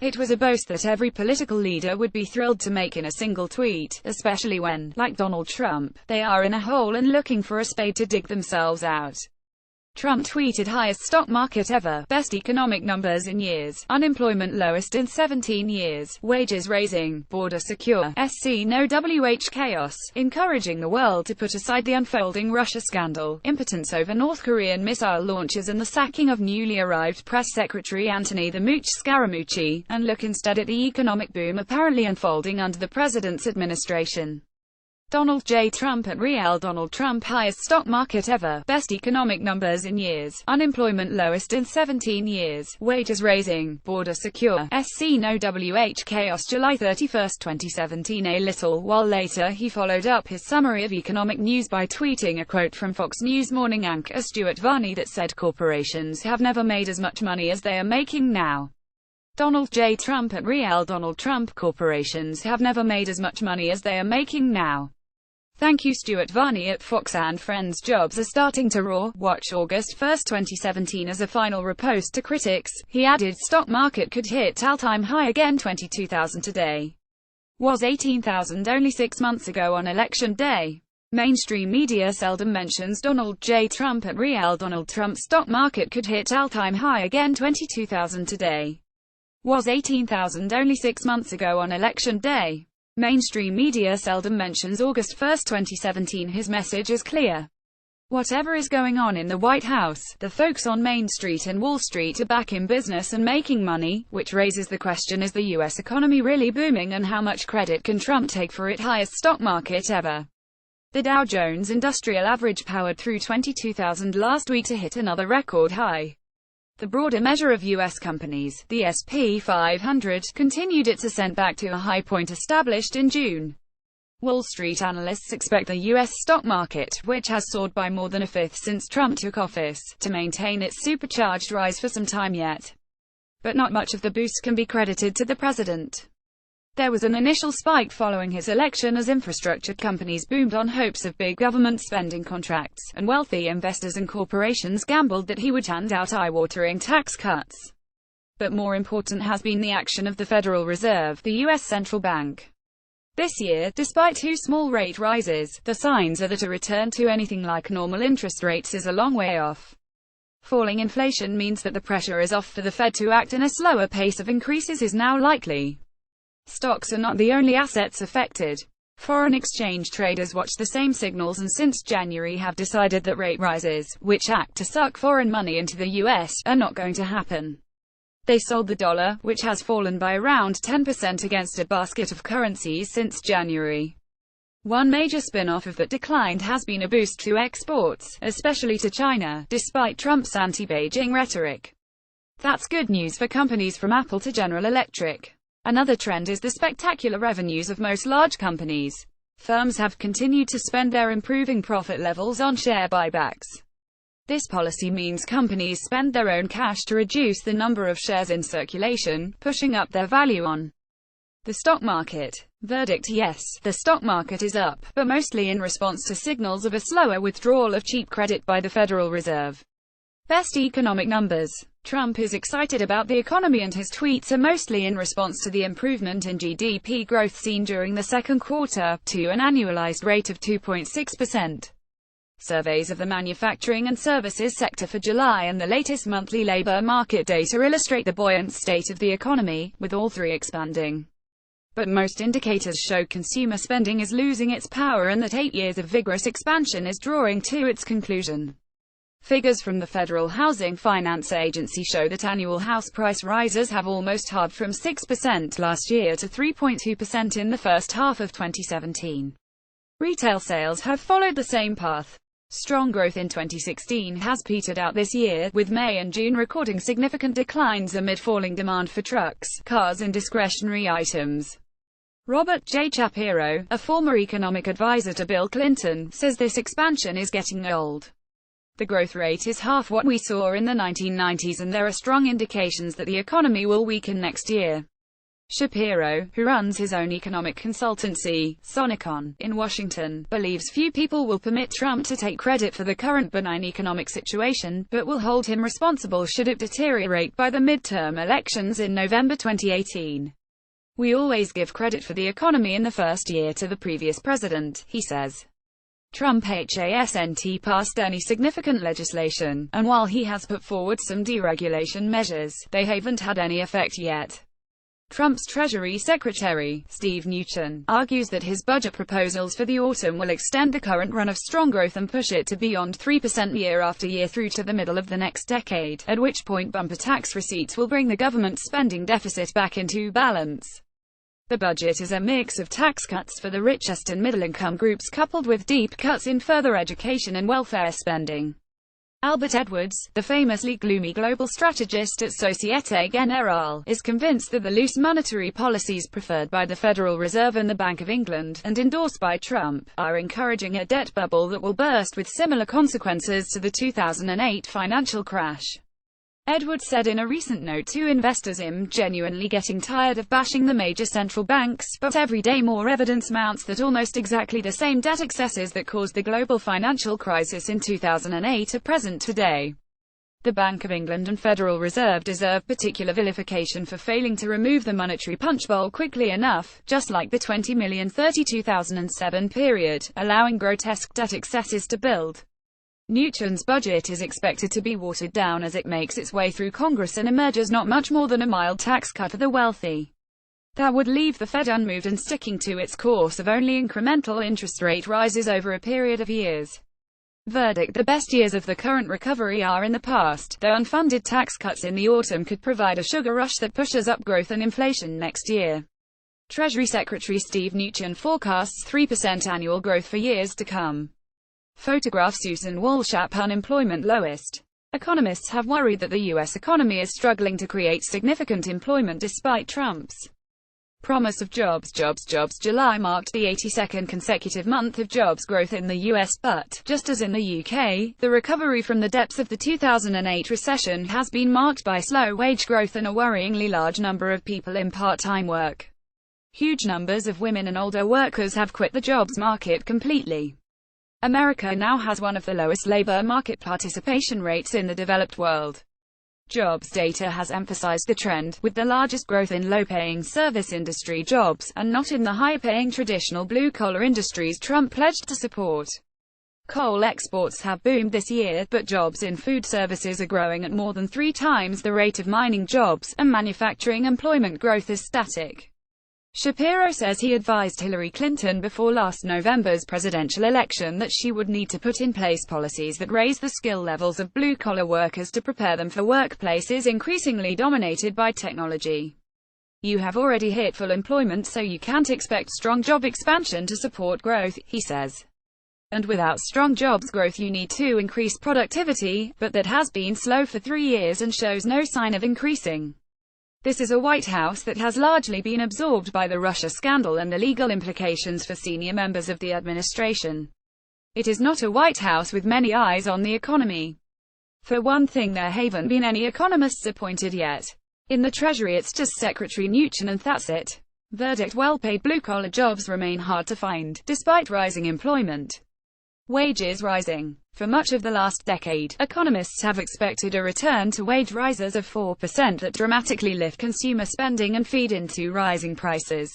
It was a boast that every political leader would be thrilled to make in a single tweet, especially when, like Donald Trump, they are in a hole and looking for a spade to dig themselves out. Trump tweeted highest stock market ever, best economic numbers in years, unemployment lowest in 17 years, wages raising, border secure, SC no WH chaos, encouraging the world to put aside the unfolding Russia scandal, impotence over North Korean missile launches and the sacking of newly arrived press secretary Anthony the Mooch Scaramucci, and look instead at the economic boom apparently unfolding under the president's administration. Donald J. Trump at Real Donald Trump highest stock market ever, best economic numbers in years, unemployment lowest in 17 years, wages raising, border secure, SC no WH chaos July 31, 2017. A little while later he followed up his summary of economic news by tweeting a quote from Fox News morning anchor Stuart Varney that said corporations have never made as much money as they are making now. Donald J. Trump at Real Donald Trump corporations have never made as much money as they are making now. Thank you Stuart Varney at Fox and Friends. Jobs are starting to roar. Watch August 1, 2017 as a final repost to critics. He added stock market could hit all-time high again. 22,000 today. Was 18,000 only 6 months ago on election day. Mainstream media seldom mentions Donald J. Trump at Real Donald Trump stock market could hit all-time high again. 22,000 today. Was 18,000 only 6 months ago on election day. Mainstream media seldom mentions August 1, 2017. His message is clear. Whatever is going on in the White House, the folks on Main Street and Wall Street are back in business and making money, which raises the question, is the U.S. economy really booming, and how much credit can Trump take for its highest stock market ever? The Dow Jones Industrial Average powered through 22,000 last week to hit another record high. The broader measure of U.S. companies, the S&P 500, continued its ascent back to a high point established in June. Wall Street analysts expect the U.S. stock market, which has soared by more than a fifth since Trump took office, to maintain its supercharged rise for some time yet. But not much of the boost can be credited to the president. There was an initial spike following his election as infrastructure companies boomed on hopes of big government spending contracts, and wealthy investors and corporations gambled that he would hand out eye-watering tax cuts. But more important has been the action of the Federal Reserve, the U.S. central bank. This year, despite 2 small rate rises, the signs are that a return to anything like normal interest rates is a long way off. Falling inflation means that the pressure is off for the Fed to act, and a slower pace of increases is now likely. Stocks are not the only assets affected. Foreign exchange traders watch the same signals and since January have decided that rate rises, which act to suck foreign money into the US, are not going to happen. They sold the dollar, which has fallen by around 10% against a basket of currencies since January. One major spin-off of that decline has been a boost to exports, especially to China, despite Trump's anti-Beijing rhetoric. That's good news for companies from Apple to General Electric. Another trend is the spectacular revenues of most large companies. Firms have continued to spend their improving profit levels on share buybacks. This policy means companies spend their own cash to reduce the number of shares in circulation, pushing up their value on the stock market. Verdict: yes, the stock market is up, but mostly in response to signals of a slower withdrawal of cheap credit by the Federal Reserve. Best economic numbers. Trump is excited about the economy and his tweets are mostly in response to the improvement in GDP growth seen during the second quarter, to an annualized rate of 2.6%. Surveys of the manufacturing and services sector for July and the latest monthly labor market data illustrate the buoyant state of the economy, with all three expanding. But most indicators show consumer spending is losing its power and that 8 years of vigorous expansion is drawing to its conclusion. Figures from the Federal Housing Finance Agency show that annual house price rises have almost halved from 6% last year to 3.2% in the first half of 2017. Retail sales have followed the same path. Strong growth in 2016 has petered out this year, with May and June recording significant declines amid falling demand for trucks, cars and discretionary items. Robert J. Shapiro, a former economic advisor to Bill Clinton, says this expansion is getting old. The growth rate is half what we saw in the 1990s and there are strong indications that the economy will weaken next year. Shapiro, who runs his own economic consultancy, Sonicon, in Washington, believes few people will permit Trump to take credit for the current benign economic situation, but will hold him responsible should it deteriorate by the midterm elections in November 2018. "We always give credit for the economy in the first year to the previous president," he says. Trump hasn't passed any significant legislation, and while he has put forward some deregulation measures, they haven't had any effect yet. Trump's Treasury Secretary, Steve Mnuchin, argues that his budget proposals for the autumn will extend the current run of strong growth and push it to beyond 3% year after year through to the middle of the next decade, at which point bumper tax receipts will bring the government spending deficit back into balance. The budget is a mix of tax cuts for the richest and middle-income groups coupled with deep cuts in further education and welfare spending. Albert Edwards, the famously gloomy global strategist at Societe Generale, is convinced that the loose monetary policies preferred by the Federal Reserve and the Bank of England, and endorsed by Trump, are encouraging a debt bubble that will burst with similar consequences to the 2008 financial crash. Edwards said in a recent note to investors, "I'm genuinely getting tired of bashing the major central banks, but every day more evidence mounts that almost exactly the same debt excesses that caused the global financial crisis in 2008 are present today. The Bank of England and Federal Reserve deserve particular vilification for failing to remove the monetary punch bowl quickly enough, just like the 20,030–2007 period, allowing grotesque debt excesses to build." Mnuchin's budget is expected to be watered down as it makes its way through Congress and emerges not much more than a mild tax cut for the wealthy. That would leave the Fed unmoved and sticking to its course of only incremental interest rate rises over a period of years. Verdict: the best years of the current recovery are in the past, though unfunded tax cuts in the autumn could provide a sugar rush that pushes up growth and inflation next year. Treasury Secretary Steve Mnuchin forecasts 3% annual growth for years to come. Photograph: Susan Walshap, unemployment lowest. Economists have worried that the U.S. economy is struggling to create significant employment despite Trump's promise of jobs. July marked the 82nd consecutive month of jobs growth in the U.S., but, just as in the U.K., the recovery from the depths of the 2008 recession has been marked by slow wage growth and a worryingly large number of people in part-time work. Huge numbers of women and older workers have quit the jobs market completely. America now has one of the lowest labor market participation rates in the developed world. Jobs data has emphasized the trend, with the largest growth in low-paying service industry jobs, and not in the high-paying traditional blue-collar industries Trump pledged to support. Coal exports have boomed this year, but jobs in food services are growing at more than 3 times the rate of mining jobs, and manufacturing employment growth is static. Shapiro says he advised Hillary Clinton before last November's presidential election that she would need to put in place policies that raise the skill levels of blue-collar workers to prepare them for workplaces increasingly dominated by technology. "You have already hit full employment, so you can't expect strong job expansion to support growth," he says. "And without strong jobs growth you need to increase productivity, but that has been slow for 3 years and shows no sign of increasing." This is a White House that has largely been absorbed by the Russia scandal and the legal implications for senior members of the administration. It is not a White House with many eyes on the economy. For one thing, there haven't been any economists appointed yet. In the Treasury it's just Secretary Mnuchin and that's it. Verdict: well-paid blue-collar jobs remain hard to find, despite rising employment. Wages rising. For much of the last decade, economists have expected a return to wage rises of 4% that dramatically lift consumer spending and feed into rising prices.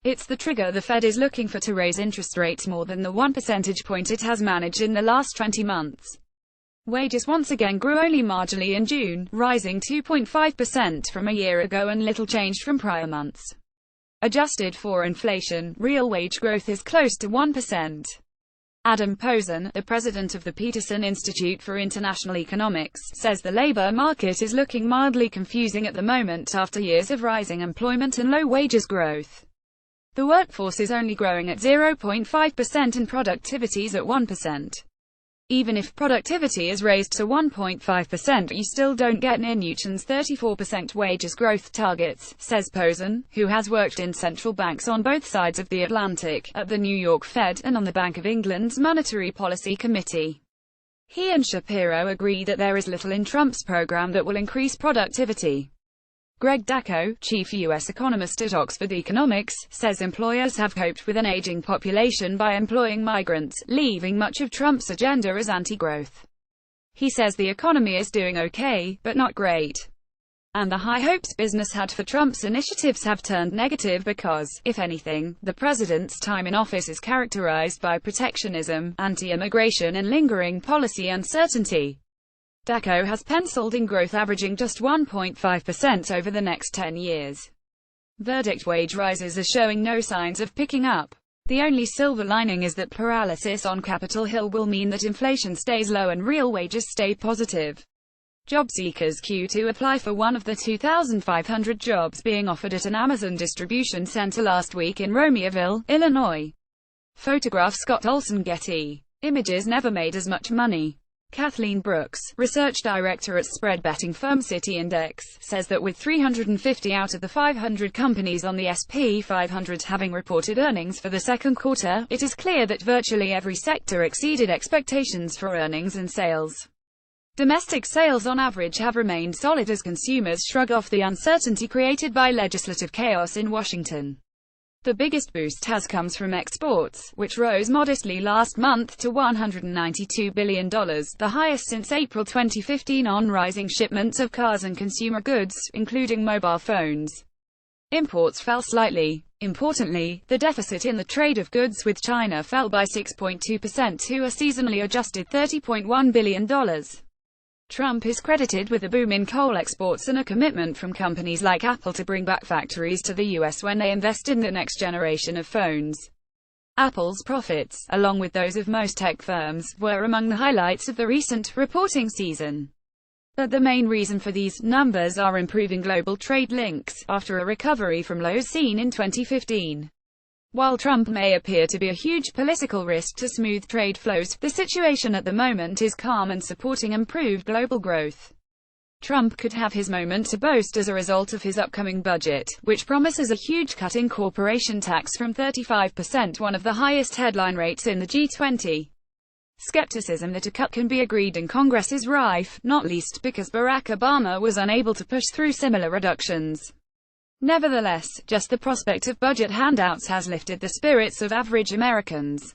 It's the trigger the Fed is looking for to raise interest rates more than the 1 percentage point it has managed in the last 20 months. Wages once again grew only marginally in June, rising 2.5% from a year ago and little changed from prior months. Adjusted for inflation, real wage growth is close to 1%. Adam Posen, the president of the Peterson Institute for International Economics, says the labor market is looking mildly confusing at the moment after years of rising employment and low wages growth. The workforce is only growing at 0.5% and productivity's at 1%. Even if productivity is raised to 1.5%, you still don't get near Mnuchin's 34% wages growth targets, says Posen, who has worked in central banks on both sides of the Atlantic, at the New York Fed, and on the Bank of England's Monetary Policy Committee. He and Shapiro agree that there is little in Trump's program that will increase productivity. Greg Dacko, chief U.S. economist at Oxford Economics, says employers have coped with an aging population by employing migrants, leaving much of Trump's agenda as anti-growth. He says the economy is doing okay, but not great. And the high hopes business had for Trump's initiatives have turned negative because, if anything, the president's time in office is characterized by protectionism, anti-immigration and lingering policy uncertainty. Dacko has penciled in growth averaging just 1.5% over the next 10 years. Verdict wage rises are showing no signs of picking up. The only silver lining is that paralysis on Capitol Hill will mean that inflation stays low and real wages stay positive. Job seekers queue to apply for one of the 2,500 jobs being offered at an Amazon distribution center last week in Romeoville, Illinois. Photograph Scott Olson. Getty Images never made as much money. Kathleen Brooks, research director at spread betting firm City Index, says that with 350 out of the 500 companies on the S&P 500 having reported earnings for the second quarter, it is clear that virtually every sector exceeded expectations for earnings and sales. Domestic sales on average have remained solid as consumers shrug off the uncertainty created by legislative chaos in Washington. The biggest boost has come from exports, which rose modestly last month to $192 billion, the highest since April 2015 on rising shipments of cars and consumer goods, including mobile phones. Imports fell slightly. Importantly, the deficit in the trade of goods with China fell by 6.2% to a seasonally adjusted $30.1 billion. Trump is credited with a boom in coal exports and a commitment from companies like Apple to bring back factories to the U.S. when they invest in the next generation of phones. Apple's profits, along with those of most tech firms, were among the highlights of the recent reporting season. But the main reason for these numbers are improving global trade links, after a recovery from lows seen in 2015. While Trump may appear to be a huge political risk to smooth trade flows, the situation at the moment is calm and supporting improved global growth. Trump could have his moment to boast as a result of his upcoming budget, which promises a huge cut in corporation tax from 35%, one of the highest headline rates in the G20. Skepticism that a cut can be agreed in Congress is rife, not least because Barack Obama was unable to push through similar reductions. Nevertheless, just the prospect of budget handouts has lifted the spirits of average Americans.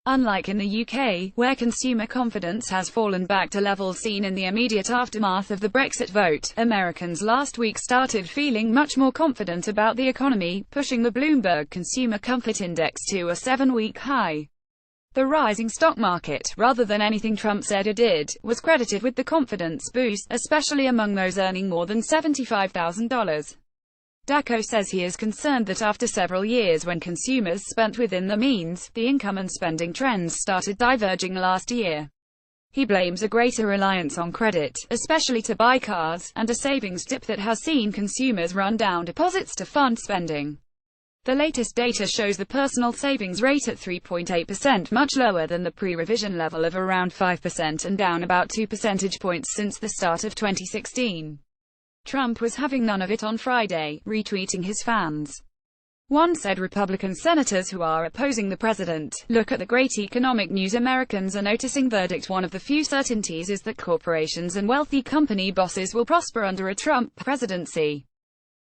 Unlike in the UK, where consumer confidence has fallen back to levels seen in the immediate aftermath of the Brexit vote, Americans last week started feeling much more confident about the economy, pushing the Bloomberg Consumer Comfort Index to a 7-week high. The rising stock market, rather than anything Trump said or did, was credited with the confidence boost, especially among those earning more than $75,000. Dacko says he is concerned that after several years when consumers spent within their means, the income and spending trends started diverging last year. He blames a greater reliance on credit, especially to buy cars, and a savings dip that has seen consumers run down deposits to fund spending. The latest data shows the personal savings rate at 3.8%, much lower than the pre-revision level of around 5% and down about 2 percentage points since the start of 2016. Trump was having none of it on Friday, retweeting his fans. One said Republican senators who are opposing the president, "Look at the great economic news Americans are noticing." Verdict: one of the few certainties is that corporations and wealthy company bosses will prosper under a Trump presidency.